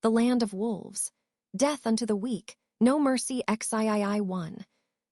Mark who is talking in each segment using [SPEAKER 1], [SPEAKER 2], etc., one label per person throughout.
[SPEAKER 1] the land of wolves. Death unto the weak, no mercy XIII.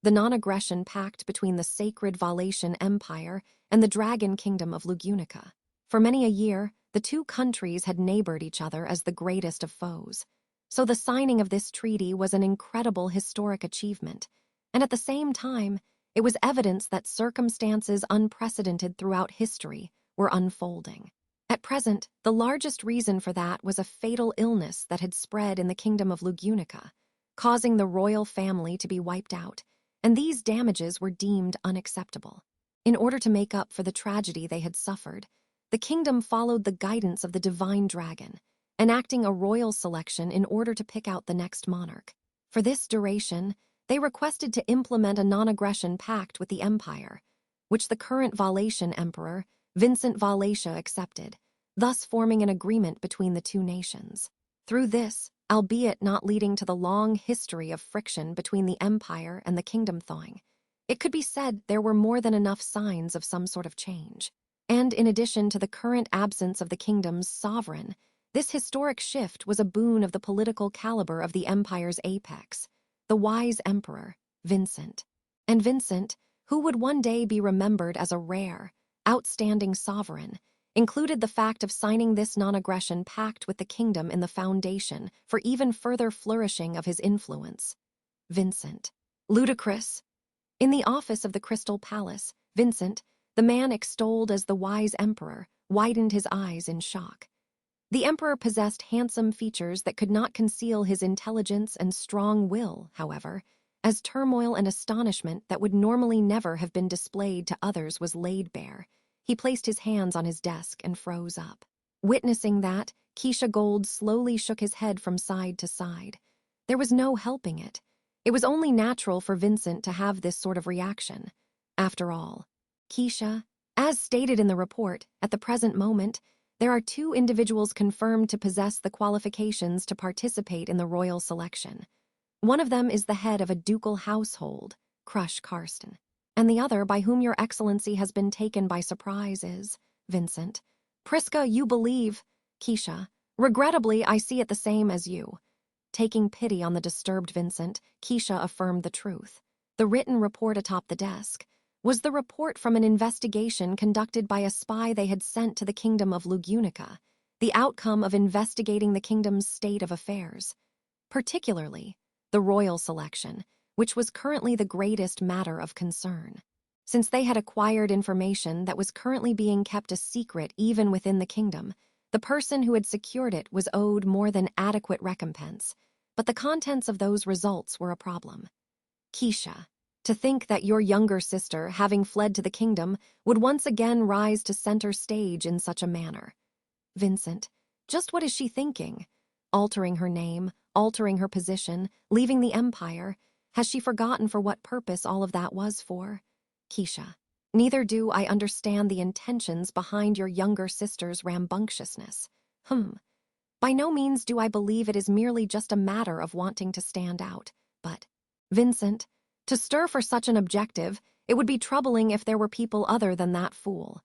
[SPEAKER 1] The non-aggression pact between the sacred Valatian Empire and the dragon kingdom of Lugunica. For many a year, the two countries had neighbored each other as the greatest of foes. So the signing of this treaty was an incredible historic achievement, and at the same time, it was evidence that circumstances unprecedented throughout history were unfolding. At present, the largest reason for that was a fatal illness that had spread in the kingdom of Lugunica, causing the royal family to be wiped out, and these damages were deemed unacceptable. In order to make up for the tragedy they had suffered, the kingdom followed the guidance of the divine dragon, enacting a royal selection in order to pick out the next monarch. For this duration, they requested to implement a non-aggression pact with the empire, which the current Valatian emperor, Vincent Valatia, accepted, thus forming an agreement between the two nations. Through this, albeit not leading to the long history of friction between the empire and the kingdom thawing, it could be said there were more than enough signs of some sort of change. And in addition to the current absence of the kingdom's sovereign, this historic shift was a boon of the political caliber of the empire's apex, the wise emperor, Vincent. And Vincent, who would one day be remembered as a rare, outstanding sovereign, included the fact of signing this non-aggression pact with the kingdom in the foundation for even further flourishing of his influence. Vincent. Ludicrous. In the office of the Crystal Palace, Vincent, the man extolled as the wise emperor, widened his eyes in shock. The emperor possessed handsome features that could not conceal his intelligence and strong will, however, as turmoil and astonishment that would normally never have been displayed to others was laid bare. He placed his hands on his desk and froze up. Witnessing that, Keisha Gold slowly shook his head from side to side. There was no helping it. It was only natural for Vincent to have this sort of reaction. After all, Keisha, as stated in the report, at the present moment, there are two individuals confirmed to possess the qualifications to participate in the royal selection. One of them is the head of a ducal household, Crush Karsten, and the other, by whom your excellency has been taken by surprise, is Vincent. Priska, you believe, Keisha. Regrettably, I see it the same as you. Taking pity on the disturbed Vincent, Keisha affirmed the truth. The written report atop the desk was the report from an investigation conducted by a spy they had sent to the kingdom of Lugunica, the outcome of investigating the kingdom's state of affairs, particularly the royal selection, which was currently the greatest matter of concern. Since they had acquired information that was currently being kept a secret even within the kingdom, the person who had secured it was owed more than adequate recompense, but the contents of those results were a problem. Keisha, to think that your younger sister, having fled to the kingdom, would once again rise to center stage in such a manner. Vincent, just what is she thinking? Altering her name, altering her position, leaving the empire. Has she forgotten for what purpose all of that was for? Keisha, neither do I understand the intentions behind your younger sister's rambunctiousness. By no means do I believe it is merely just a matter of wanting to stand out, but, Vincent, to stir for such an objective, it would be troubling if there were people other than that fool.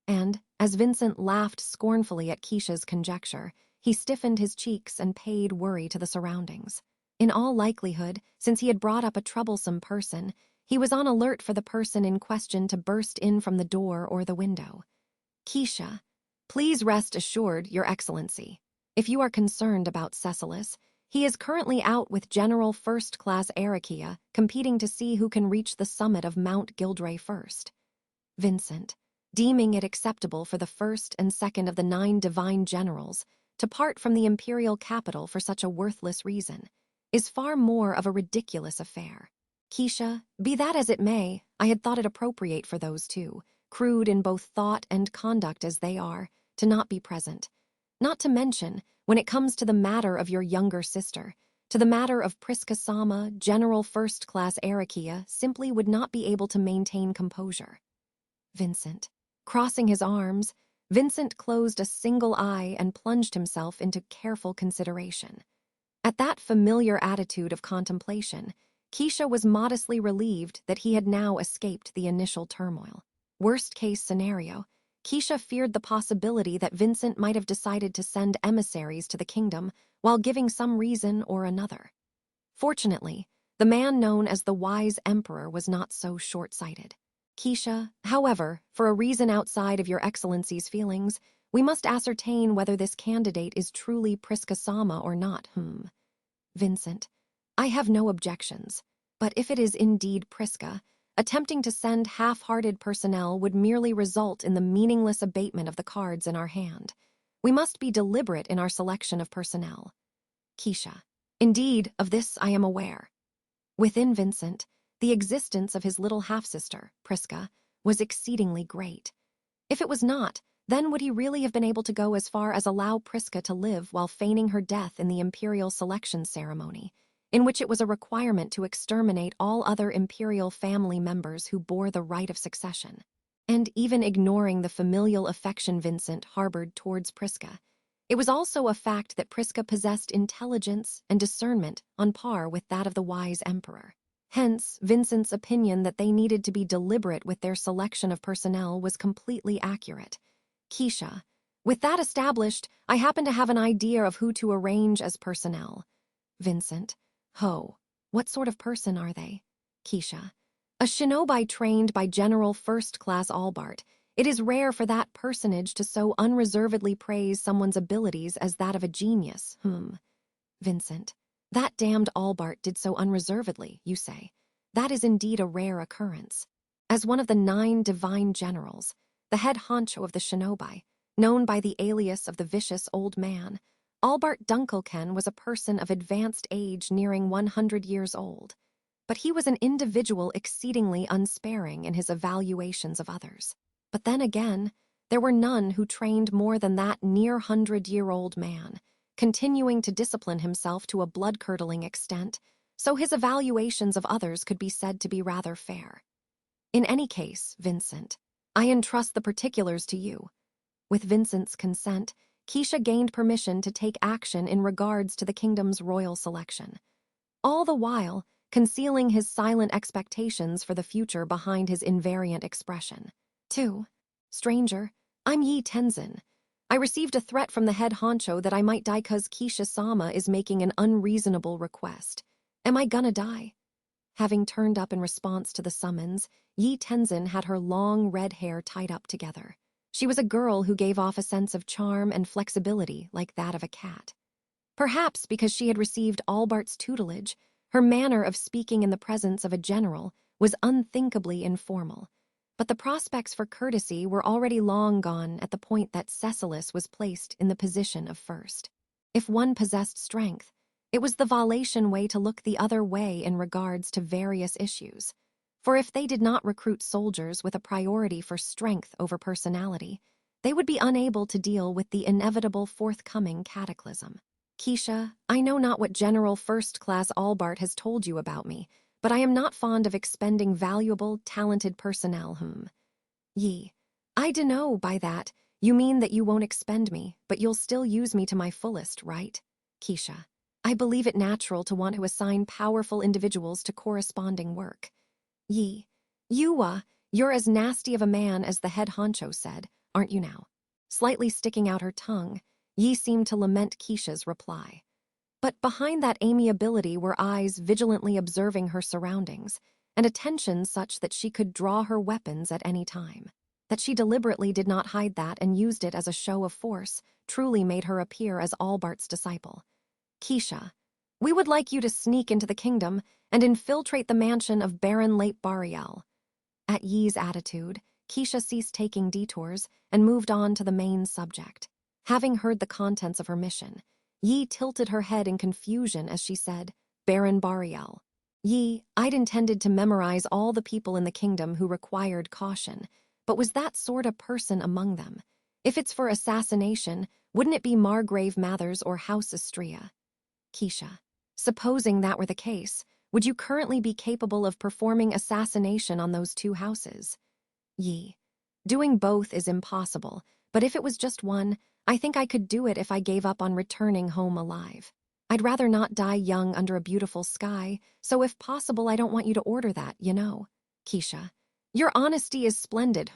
[SPEAKER 1] And, as Vincent laughed scornfully at Keisha's conjecture, he stiffened his cheeks and paid worry to the surroundings. In all likelihood, since he had brought up a troublesome person, he was on alert for the person in question to burst in from the door or the window. Keisha, please rest assured, Your Excellency. If you are concerned about Cecilis, he is currently out with General First Class Arakia, competing to see who can reach the summit of Mount Gildray first. Vincent, deeming it acceptable for the first and second of the 9 divine generals to part from the imperial capital for such a worthless reason, is far more of a ridiculous affair. Keisha, be that as it may, I had thought it appropriate for those two, crude in both thought and conduct as they are, to not be present. Not to mention, when it comes to the matter of your younger sister, to the matter of Priska Sama, General First Class Arakia simply would not be able to maintain composure. Vincent. Crossing his arms, Vincent closed a single eye and plunged himself into careful consideration. At that familiar attitude of contemplation, Keisha was modestly relieved that he had now escaped the initial turmoil. Worst-case scenario, Keisha feared the possibility that Vincent might have decided to send emissaries to the kingdom while giving some reason or another. Fortunately, the man known as the Wise Emperor was not so short-sighted. Keisha, however, for a reason outside of your excellency's feelings, we must ascertain whether this candidate is truly Priska-sama or not. Vincent, I have no objections, but if it is indeed Priska, attempting to send half-hearted personnel would merely result in the meaningless abatement of the cards in our hand. We must be deliberate in our selection of personnel. Keisha, indeed, of this I am aware. Within Vincent, the existence of his little half-sister, Priska, was exceedingly great. If it was not, then would he really have been able to go as far as allow Priska to live while feigning her death in the imperial selection ceremony, in which it was a requirement to exterminate all other imperial family members who bore the right of succession? And even ignoring the familial affection Vincent harbored towards Priska, it was also a fact that Priska possessed intelligence and discernment on par with that of the wise emperor. Hence, Vincent's opinion that they needed to be deliberate with their selection of personnel was completely accurate. Keisha, with that established, I happen to have an idea of who to arrange as personnel. Vincent, what sort of person are they? Keisha, a shinobi trained by General First Class Albart. It is rare for that personage to so unreservedly praise someone's abilities as that of a genius. Vincent, that damned Albart did so unreservedly, you say. That is indeed a rare occurrence. As one of the 9 divine generals, the head honcho of the shinobi, known by the alias of the vicious old man, Albart Dunkelken was a person of advanced age nearing 100 years old. But he was an individual exceedingly unsparing in his evaluations of others. But then again, there were none who trained more than that near 100-year-old man, continuing to discipline himself to a blood-curdling extent, so his evaluations of others could be said to be rather fair. In any case, Vincent, I entrust the particulars to you. With Vincent's consent, Keisha gained permission to take action in regards to the kingdom's royal selection, all the while concealing his silent expectations for the future behind his invariant expression. 2. Stranger, I'm Yi Tenzin. I received a threat from the head honcho that I might die cause Keisha-sama is making an unreasonable request. Am I gonna die? Having turned up in response to the summons, Yi Tenzin had her long red hair tied up together. She was a girl who gave off a sense of charm and flexibility like that of a cat. Perhaps because she had received Albart's tutelage, her manner of speaking in the presence of a general was unthinkably informal. But the prospects for courtesy were already long gone at the point that Cecilis was placed in the position of first. If one possessed strength, it was the Valetian way to look the other way in regards to various issues. For if they did not recruit soldiers with a priority for strength over personality, they would be unable to deal with the inevitable forthcoming cataclysm. Keisha, I know not what General First Class Albart has told you about me, but I am not fond of expending valuable, talented personnel. Yi, I dunno by that. You mean that you won't expend me, but you'll still use me to my fullest, right? Keisha, I believe it natural to want to assign powerful individuals to corresponding work. Yi, you're as nasty of a man as the head honcho said, aren't you now? Slightly sticking out her tongue, Yi seemed to lament Keisha's reply. But behind that amiability were eyes vigilantly observing her surroundings, and attention such that she could draw her weapons at any time. That she deliberately did not hide that and used it as a show of force truly made her appear as Albart's disciple. Keisha, we would like you to sneak into the kingdom and infiltrate the mansion of Baron Late Bariel. At Yi's attitude, Keisha ceased taking detours and moved on to the main subject. Having heard the contents of her mission, Yi tilted her head in confusion as she said, Baron Bariel. Yi, I'd intended to memorize all the people in the kingdom who required caution, but was that sort of person among them? If it's for assassination, wouldn't it be Margrave Mathers or House Astrea? Keisha, supposing that were the case, would you currently be capable of performing assassination on those 2 houses? Yi, doing both is impossible, but if it was just one, I think I could do it if I gave up on returning home alive. I'd rather not die young under a beautiful sky, so if possible I don't want you to order that, you know. Keisha, your honesty is splendid,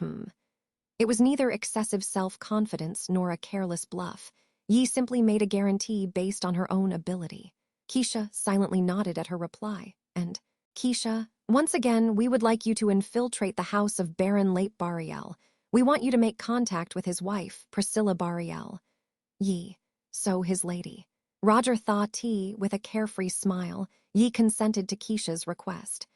[SPEAKER 1] It was neither excessive self-confidence nor a careless bluff. Yi simply made a guarantee based on her own ability. Keisha silently nodded at her reply, and, Keisha, once again, we would like you to infiltrate the house of Baron Leip Bariel. We want you to make contact with his wife, Priscilla Bariel. Yi, so his lady. Roger thought with a carefree smile. Yi consented to Keisha's request.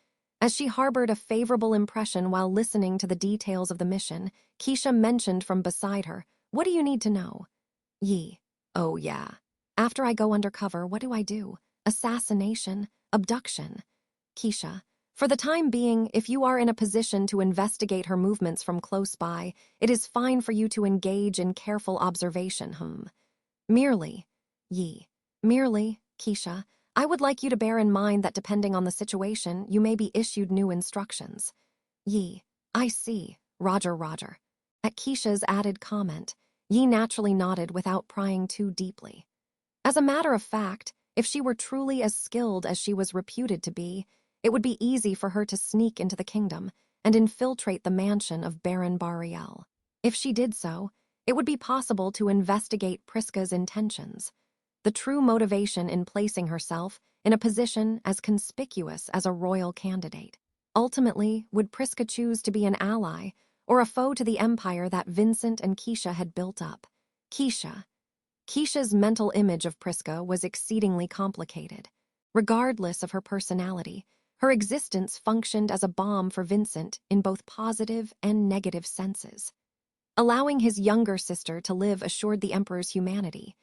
[SPEAKER 1] As she harbored a favorable impression while listening to the details of the mission, Keisha mentioned from beside her, "What do you need to know?" Yi, "Oh yeah. After I go undercover, what do I do? Assassination? Abduction?" Keisha, "For the time being, if you are in a position to investigate her movements from close by, it is fine for you to engage in careful observation, Merely." Yi, "Merely, Keisha, I would like you to bear in mind that depending on the situation, you may be issued new instructions." Yi, "I see. Roger. At Keisha's added comment, Yi naturally nodded without prying too deeply. As a matter of fact, if she were truly as skilled as she was reputed to be, it would be easy for her to sneak into the kingdom and infiltrate the mansion of Baron Bariel. If she did so, it would be possible to investigate Priska's intentions. The true motivation in placing herself in a position as conspicuous as a royal candidate. Ultimately, would Priska choose to be an ally or a foe to the empire that Vincent and Keisha had built up? Keisha's mental image of Priska was exceedingly complicated. Regardless of her personality, her existence functioned as a bomb for Vincent in both positive and negative senses. Allowing his younger sister to live assured the emperor's humanity.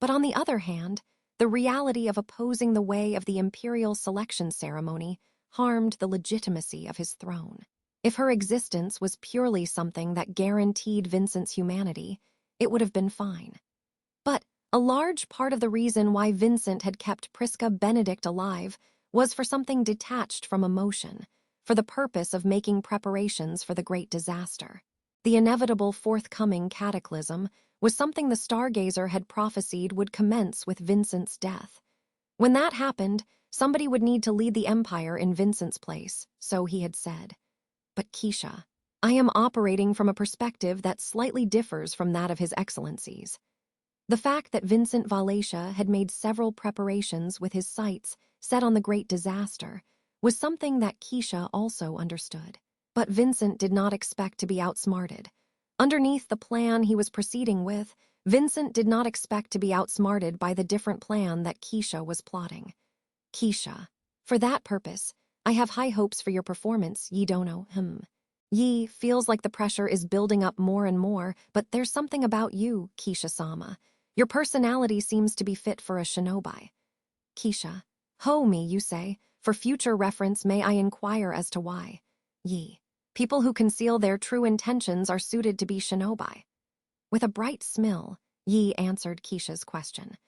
[SPEAKER 1] But on the other hand, the reality of opposing the way of the imperial selection ceremony harmed the legitimacy of his throne. If her existence was purely something that guaranteed Vincent's humanity, it would have been fine. But a large part of the reason why Vincent had kept Priska Benedict alive was for something detached from emotion, for the purpose of making preparations for the great disaster. The inevitable forthcoming cataclysm was something the stargazer had prophesied would commence with Vincent's death. When that happened, somebody would need to lead the empire in Vincent's place, so he had said. But Keisha, I am operating from a perspective that slightly differs from that of His Excellencies. The fact that Vincent Valatia had made several preparations with his sights set on the great disaster was something that Keisha also understood. But Vincent did not expect to be outsmarted. Underneath the plan he was proceeding with, Vincent did not expect to be outsmarted by the different plan that Keisha was plotting. Keisha, for that purpose, I have high hopes for your performance, Yi Dono. Yi feels like the pressure is building up more and more, but there's something about you, Keisha-sama. Your personality seems to be fit for a shinobi. Keisha, me, you say. For future reference, may I inquire as to why? Yi, people who conceal their true intentions are suited to be shinobi. With a bright smile, Yi answered Keisha's question.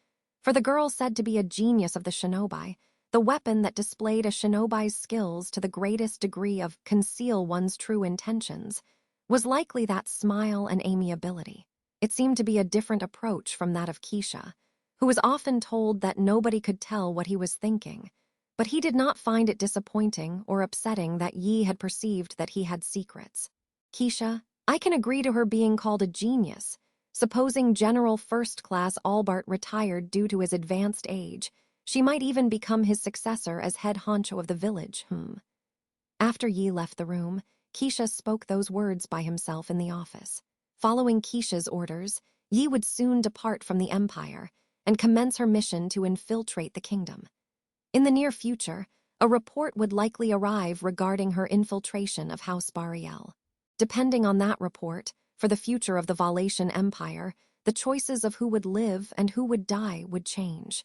[SPEAKER 1] For the girl said to be a genius of the shinobi, the weapon that displayed a shinobi's skills to the greatest degree of conceal one's true intentions was likely that smile and amiability. It seemed to be a different approach from that of Keisha, who was often told that nobody could tell what he was thinking, but he did not find it disappointing or upsetting that Yi had perceived that he had secrets. Keisha, I can agree to her being called a genius. Supposing General First Class Albart retired due to his advanced age, she might even become his successor as head honcho of the village, After Yi left the room, Keisha spoke those words by himself in the office. Following Keisha's orders, Yi would soon depart from the empire and commence her mission to infiltrate the kingdom. In the near future, a report would likely arrive regarding her infiltration of House Bariel. Depending on that report, for the future of the Valatian Empire, the choices of who would live and who would die would change.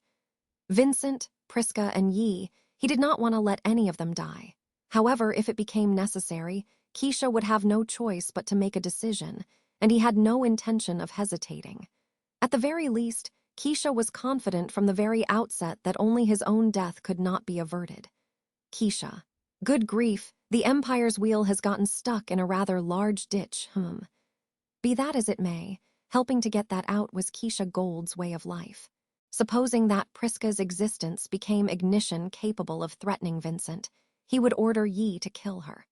[SPEAKER 1] Vincent, Priska, and Yi, he did not want to let any of them die. However, if it became necessary, Keisha would have no choice but to make a decision, and he had no intention of hesitating. At the very least, Keisha was confident from the very outset that only his own death could not be averted. Keisha, good grief, the Empire's wheel has gotten stuck in a rather large ditch, Be that as it may, helping to get that out was Keisha Gold's way of life. Supposing that Priska's existence became ignition capable of threatening Vincent, he would order Yi to kill her.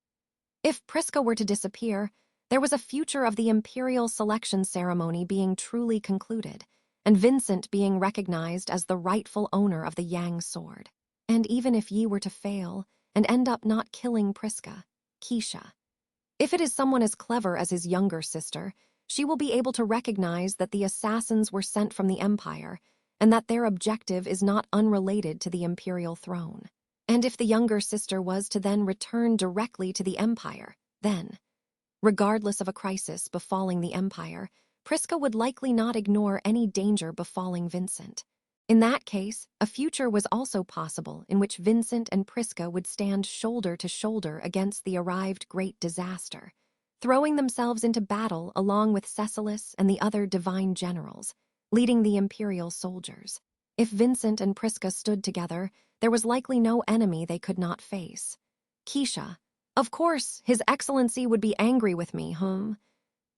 [SPEAKER 1] If Priska were to disappear, There was a future of the imperial selection ceremony being truly concluded, and Vincent being recognized as the rightful owner of the Yang sword. And even if Yi were to fail and end up not killing Priska, Keisha, if it is someone as clever as his younger sister, she will be able to recognize that the assassins were sent from the Empire and that their objective is not unrelated to the imperial throne. And if the younger sister was to then return directly to the Empire, then, regardless of a crisis befalling the Empire, Priska would likely not ignore any danger befalling Vincent. In that case, a future was also possible in which Vincent and Priska would stand shoulder to shoulder against the arrived great disaster, throwing themselves into battle along with Cecilis and the other divine generals, leading the imperial soldiers. If Vincent and Priska stood together, there was likely no enemy they could not face. Keisha, of course, His Excellency would be angry with me,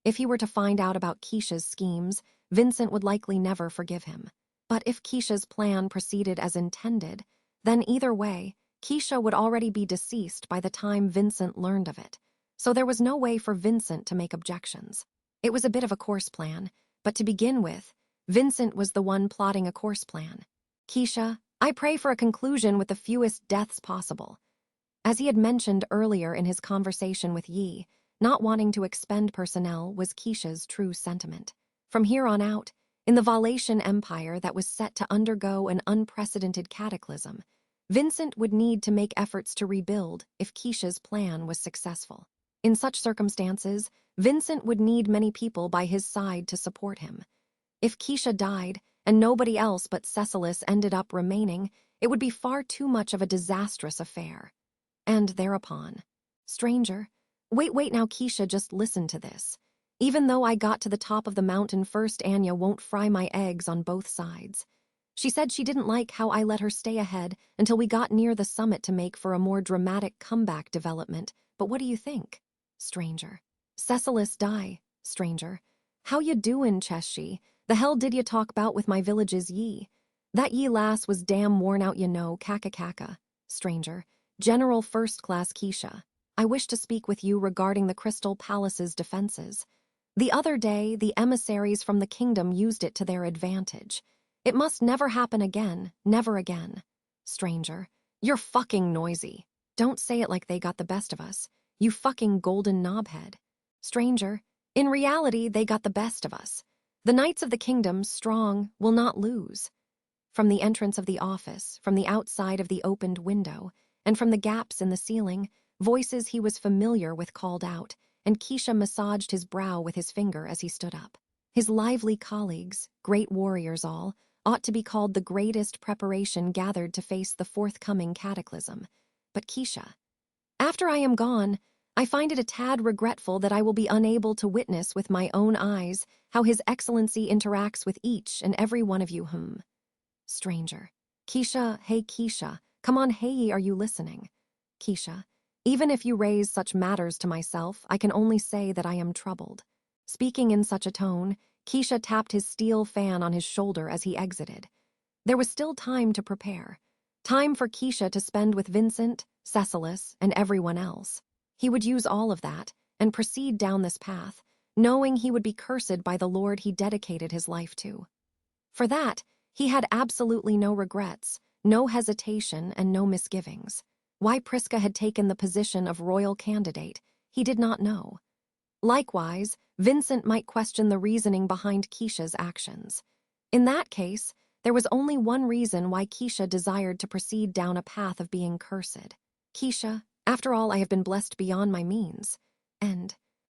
[SPEAKER 1] If he were to find out about Keisha's schemes, Vincent would likely never forgive him. But if Keisha's plan proceeded as intended, then either way, Keisha would already be deceased by the time Vincent learned of it, so there was no way for Vincent to make objections. It was a bit of a course plan, but to begin with, Vincent was the one plotting a course plan. Keisha, I pray for a conclusion with the fewest deaths possible. As he had mentioned earlier in his conversation with Yi, not wanting to expend personnel was Keisha's true sentiment. From here on out, in the Valatian Empire that was set to undergo an unprecedented cataclysm, Vincent would need to make efforts to rebuild if Keisha's plan was successful. In such circumstances, Vincent would need many people by his side to support him. If Keisha died and nobody else but Cecilis ended up remaining, it would be far too much of a disastrous affair. And thereupon, stranger, wait now Keisha, just listen to this. Even though I got to the top of the mountain first, Anya won't fry my eggs on both sides. She said she didn't like how I let her stay ahead until we got near the summit to make for a more dramatic comeback development. But what do you think, stranger? Cecilis die, stranger. How you doin', Cheshi? The hell did you talk about with my village's Yi? That Yi lass was damn worn out, kaka, stranger. General First Class Keisha, I wish to speak with you regarding the Crystal Palace's defenses. The other day, the emissaries from the kingdom used it to their advantage. It must never happen again, never again. Stranger, you're fucking noisy. Don't say it like they got the best of us, you fucking golden knobhead. Stranger, in reality, they got the best of us. The knights of the kingdom, strong, will not lose. From the entrance of the office, from the outside of the opened window, and from the gaps in the ceiling, voices he was familiar with called out, and Keisha massaged his brow with his finger as he stood up. His lively colleagues, great warriors all, ought to be called the greatest preparation gathered to face the forthcoming cataclysm. But Keisha, after I am gone, I find it a tad regretful that I will be unable to witness with my own eyes how His Excellency interacts with each and every one of you, Stranger. Keisha, hey Keisha, come on, hey, are you listening? Keisha, even if you raise such matters to myself, I can only say that I am troubled. Speaking in such a tone, Keisha tapped his steel fan on his shoulder as he exited. There was still time to prepare. Time for Keisha to spend with Vincent, Cecilis, and everyone else. He would use all of that and proceed down this path, knowing he would be cursed by the Lord he dedicated his life to. For that, he had absolutely no regrets, no hesitation, and no misgivings. Why Priska had taken the position of royal candidate, he did not know. Likewise, Vincent might question the reasoning behind Keisha's actions. In that case, there was only one reason why Keisha desired to proceed down a path of being cursed. Keisha, after all, I have been blessed beyond my means. And